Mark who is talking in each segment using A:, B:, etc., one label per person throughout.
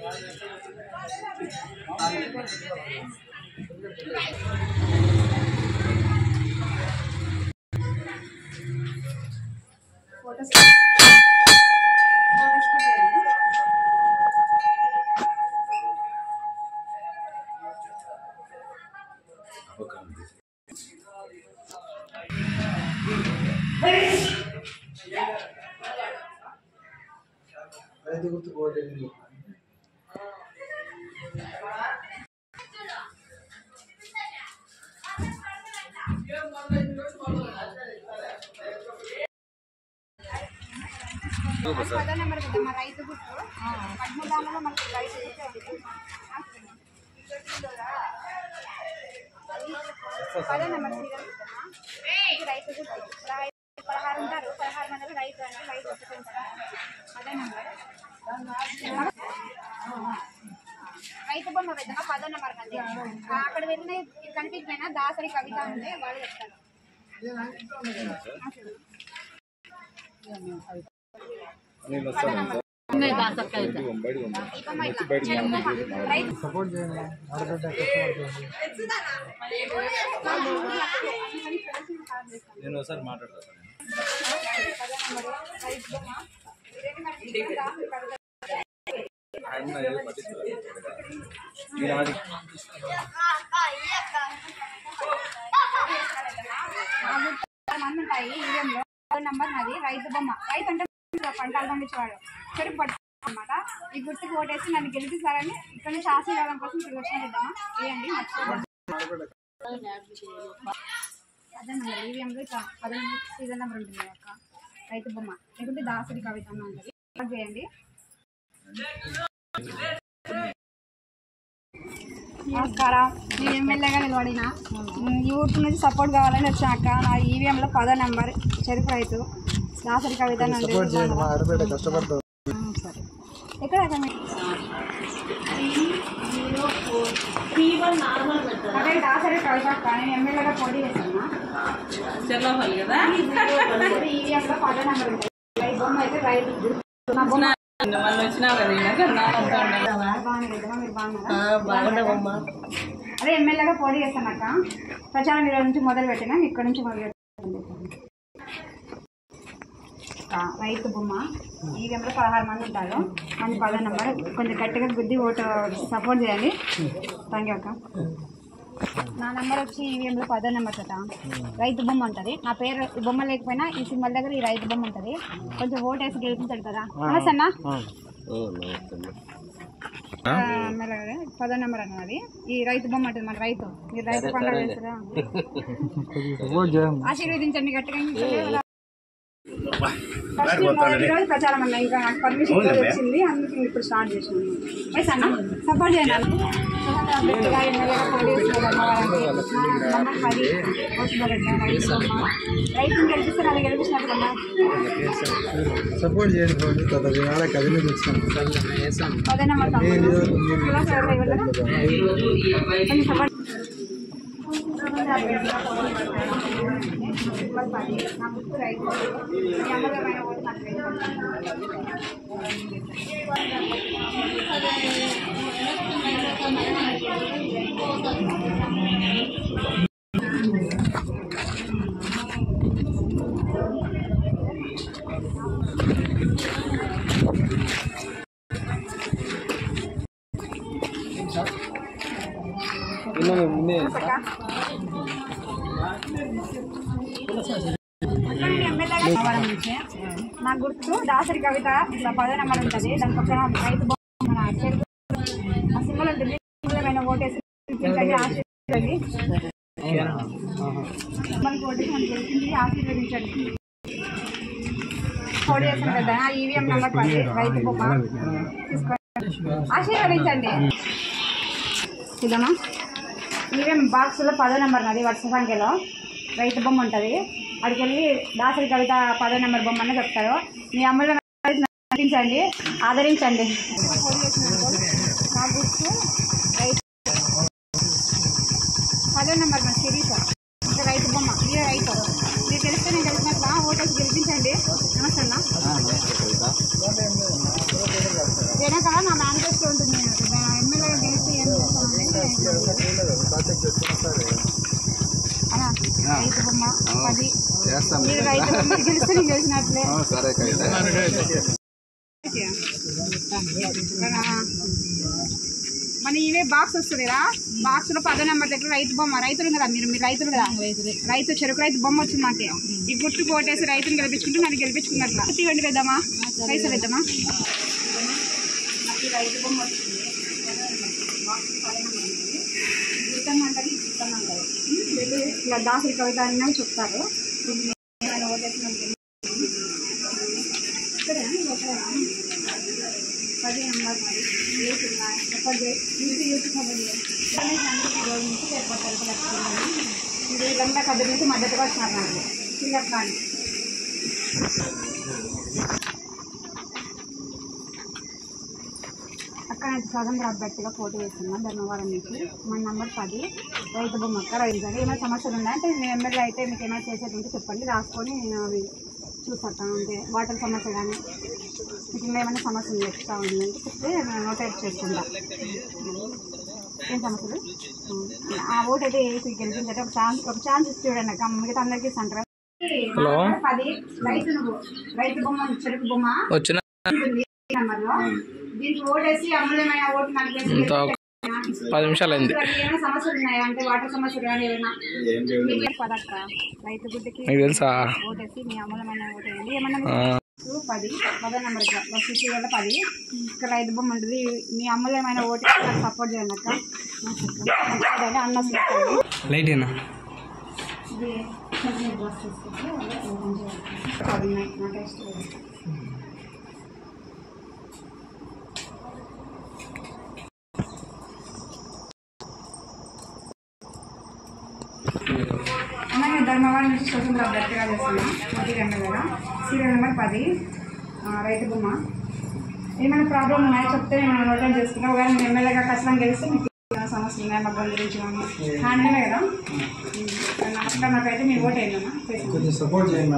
A: పదో నెంబర్ కదా రైతు గుర్తు 13 మనకి రైతు గుర్తు పదో నెంబర్ రైతు గుర్తు 16 ఉంటారు 16 మంది రైతు అంటే రైతు గుర్తుంటారా పదో నెంబర్ రైతు బొమ్మ పెద్దగా పదో నెంబర్ కండి అక్కడ వెళ్ళిన కనిపించిపోయినా దాసరి కవిత ఉంటే వాళ్ళు చెప్తారు
B: నేను ఒకసారి మాట్లాడతాను
A: మంది ఉంటాయి ఈవెంలో నెంబర్ నాది రైతు బొమ్మ రైతు అంటే పంటలు పండించేవాడు చెరుకు పట్టు అనమాట ఈ గుర్తుకు ఓటేసి నన్ను గెలిపిస్తారని ఇక్కడ నుంచి ఆశీర్వాదం కోసం ఇక్కడ వచ్చిన వేయండి మర్చిపోకండి అదే నెంబర్ ఈవీఎంలో ఇట్లా 11 సీజన్ నెంబర్ ఉంటుంది అక్క రైతు బొమ్మ లేకుంటే దాసరి కవిత అని ఉంటుంది చేయండి నమస్కారం నేను ఎమ్మెల్యేగా నిలబడిన యూత్ నుంచి సపోర్ట్ కావాలని వచ్చాక నా ఈవీఎంలో 10వ నెంబర్ చెరుకు రైతు దాసరి కవిత ఎక్కడ అదే దాసరి కవిత నేను ఎమ్మెల్యేగా పోటీ చేశాను ఈవీఎంలో 10వ నెంబర్ ఉంటుంది బొమ్మ అయితే రైతు అదే ఎమ్మెల్యేగా పోటీ చేస్తానక్క ప్రచారం వీళ్ళ నుంచి మొదలు పెట్టినా ఇక్కడ నుంచి మొదలు పెట్టాను రైతు బొమ్మ ఈవీఎంలో 16 మంది ఉంటారు మంది 10వ నెంబర్ కొంచెం గట్టిగా గుద్ది ఓటు సపోర్ట్ చేయండి థ్యాంక్ యూ అక్క నా నెంబర్ వచ్చి ఈవీఎంలో 10వ నెంబర్ కదా రైతు బొమ్మ ఉంటుంది నా పేరు బొమ్మ లేకపోయినా ఈ సింబల్ దగ్గర ఈ రైతు బొమ్మ ఉంటుంది కొంచెం ఓటు వేసి గెలిపించాడు కదా నమస్తే అన్న ఎమ్మెల్యే 10వ నెంబర్ అన్నది ఈ రైతు బొమ్మ ఉంటుంది మన రైతు మీరు రైతు పండుగ చేస్తారా ఆశీర్వదించండి గట్టిగా ఈరోజు ప్రచారం అన్న ఇంకా నాకు పర్మిషన్ వచ్చింది అందుకే ఇప్పుడు స్టార్ట్ చేసినాను వైస్ అన్న సపోర్ట్ చేయండి అభ్యర్థిగా ఎమ్మెల్యేగా పోటీ రైతుని గెలిపిస్తే నన్ను గెలిపించినట్టు అన్న
C: సపోర్ట్ చేయండి
A: సపోర్ట్ రైతు అమలమైన ఓటు నాకు నా గుర్తు దాసరి కవిత ఇట్లా 10వ నెంబర్ ఉంటుంది దాని పక్కన రైతు బొమ్మ సింబల్ ఉంటుంది ఓటేసి ఆశీర్వదించండి మనకి ఓటేసి మనకి గెలిచింది ఆశీర్వదించండి పోటీ చేస్తాను కదా ఈవీఎం నెంబర్ 10 రైతు బొమ్మ తీసుకోండి ఆశీర్వదించండి ఇదమ్మా ఈవీఎం బాక్స్లో 10వ నెంబర్ నాది వరుస సంఖ్యలో రైతు బొమ్మ ఉంటుంది అక్కడికి వెళ్ళి దాసరి కవిత 10వ నెంబర్ బొమ్మ అని చెప్తారు మీ అమ్మలో నటించండి ఆదరించండి నా గుర్తు రైతు 10వ నెంబర్ మన శిరీష ఇంకా రైతు బొమ్మ మీరే రైతు మీరు తెలిస్తే నేను తెలిసినట్లా ఓటేసి గెలిపించండి నమస్తే అన్న వెనక నా మేనిఫెస్టో ఉంటుంది. ఎమ్మెల్యేగా గెలిచి ఏం చేస్తానని రైతు బొమ్మ 10 మీరు రైతు బొమ్మ గెలిస్తే నేను గెలిచినట్లే. మన ఇవే బాక్స్ వస్తుంది కదా, బాక్స్ లో 10 నెంబర్ దగ్గర రైతు బొమ్మ. రైతులు కదా మీరు రైతులు కదా, రైతు చెరుకు రైతు బొమ్మ వచ్చింది మాకే. ఈ గుట్టు కోటేసి రైతుని గెలిపించుకుంటే నన్ను గెలిపించుకున్నట్లా. ఇవ్వండి వేద్దామా, పైసలు వేద్దామా. రైతు బొమ్మ వచ్చింది, గుర్తమంటది చిత్తమంటది. ఇలా దాసరి కవిత అని చెప్తారు. ఓటేసి 10 నెంబర్ వీళ్ళంతా కథ నుంచి మద్దతుగా వచ్చినారు నాకు. అట్లా అక్కడ స్వతంత్ర అభ్యర్థిగా పోటీ చేస్తున్నాను ధర్మవరం నుంచి. మన నెంబర్ 10 రైతు బొమ్మ. అక్క రైతు ఏమైనా సమస్యలు ఉన్నాయంటే నేను ఎమ్మెల్యే అయితే మీకు ఏమైనా చేసేది ఉంటే చెప్పండి, రాసుకొని నేను అవి చూస్తాను. అంటే వాటర్ సమస్య కానీ మీకు ఇంకా ఏమైనా సమస్యలు చెప్తా ఉందంటే చెప్తే నేను నోటేట్ చేసుకుంటా. ఏం సమస్యలు ఆ ఓటు అయితే వేసి గెలిపించే ఒక ఛాన్స్ ఇచ్చి చూడండి అక్క. మిగతా అందరికీ ఇస్తాను. 10 రైతు బొమ్మ చెరుకు బొమ్మ వచ్చిన నెంబర్లో దీనికి ఓటేసి అమూల్యమైన ఓటు నాకు 10 నిమిషాలు అయింది. ఏమైనా సమస్యలు ఉన్నాయా అంటే వాటర్ సమస్యలు కానీ ఏమైనా పదక్క రైతు గుడ్డకి ఓటేసి మీ అమూల్యమైన ఓటు వేయండి. ఏమన్నా 10 నెంబర్ ఇట్లా 10 ఇక్కడ రైతు బొమ్మ ఉంటుంది. మీ అమూల్యమైన ఓటు నాకు సపోర్ట్ చేయండి అక్క. అన్న లైట్ అయినా నా టెస్ట్ ధర్మవరం నుంచి స్వతంత్ర అభ్యర్థిగా చేస్తున్నాం. మొదటి ఎమ్మెల్యేగా సీరియల్ నెంబర్ 10 రైతు బొమ్మ. ఏమైనా ప్రాబ్లం ఉన్నాయో చెప్తే నేను నోటెడ్ చేసుకున్నాను. ఒకవేళ నేను ఎమ్మెల్యేగా ఖచ్చితంగా గెలిస్తే మీకు సమస్యలు ఉన్నాయి మగ్గం గురించి హ్యాండిలే కదా. నమస్కారం, నాకైతే మీరు ఓట్ అయిందమ్మా, కొంచెం సపోర్ట్ చేయండి.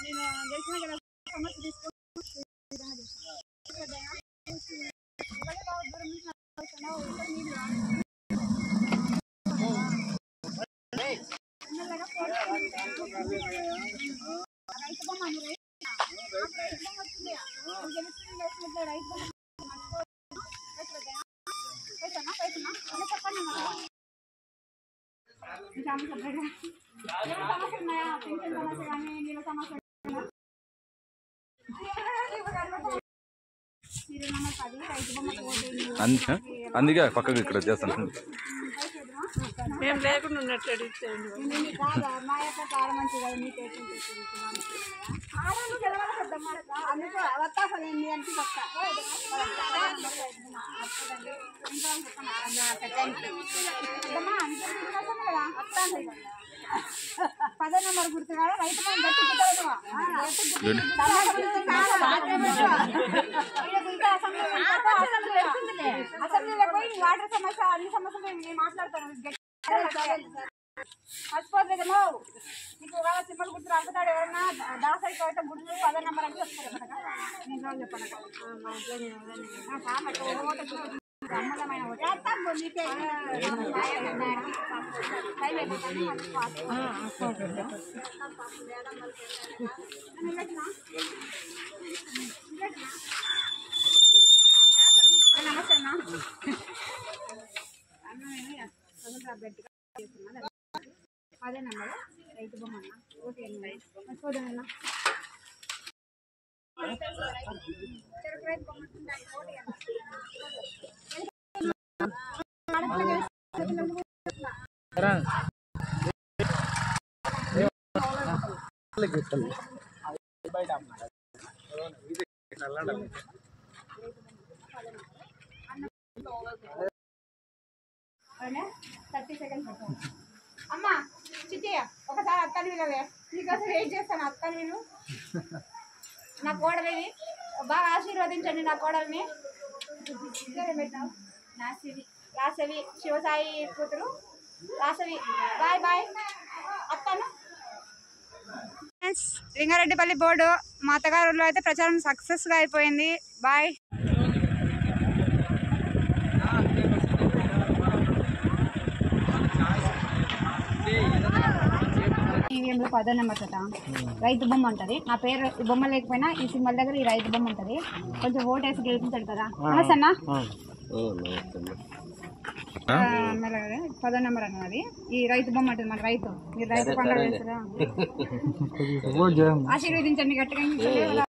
A: నేను గెలిచిన కదా సమస్య తీసుకొని రైతు బొమ్మ సమస్య ఉన్నాయా? పెన్షన్ సమస్య కానీ నీళ్ళ సమస్య
B: అందుకే పక్కకి ఇక్కడ చేస్తాను.
A: మేము లేకుండా ఉన్నట్టు మా యొక్క కారం మంచి కదా మీకు అందుకే అవకాశం ఏంటి అంటే పదో నెంబర్ గుర్తు కదా రైతు అసెంబ్లీలో పోయి వాటర్ సమస్య అన్ని సమస్యలు మాట్లాడతాను. మర్చిపోతుందేమో నీకు సింబల్ గుర్తు రాకుతాడు. ఎవరన్నా దాసరి కవిత గుర్తు 10 నెంబర్ అంటే వస్తారు కదా. నేను రోజు చెప్పండి అమ్మలమైన నమస్తే అన్న. స్వతంత్ర అభ్యర్థిగా చేస్తున్నా 10 నెంబర్ రైతు బొమ్మ అన్న ఓటు మర్చిపోదన్నా. చెరుకు రైతు బొమ్మ అవునా 30 సెకండ్స్. అమ్మా చిట్టయ్య ఒకసారి అత్తని విలువే నీకోసం వెయిట్ చేస్తాను. అత్తని విలు నా కోడలేవి బాగా ఆశీర్వదించండి నా కోడల్ని. రాసవి శివసాయి కూతురు రాసవి. బాయ్ బాయ్ అత్తను. లింగారెడ్డిపల్లి బోర్డు మా అత్తగారులో అయితే ప్రచారం సక్సెస్గా అయిపోయింది. బాయ్. ఈవీఎంలో 10వ నెంబర్ చట రైతు బొమ్మ ఉంటుంది. నా పేరు ఈ బొమ్మ లేకపోయినా ఈ సింబల్ దగ్గర ఈ రైతు బొమ్మ ఉంటుంది. కొంచెం ఓటు వేసి గెలిపించాడు కదా. నమస్తే అన్న. 10వ నెంబర్ అన్నది ఈ రైతు బొమ్మ ఉంటుంది. మన రైతు మీరు రైతు పండుగ చేస్తారా? ఆశీర్వదించండి గట్టిగా.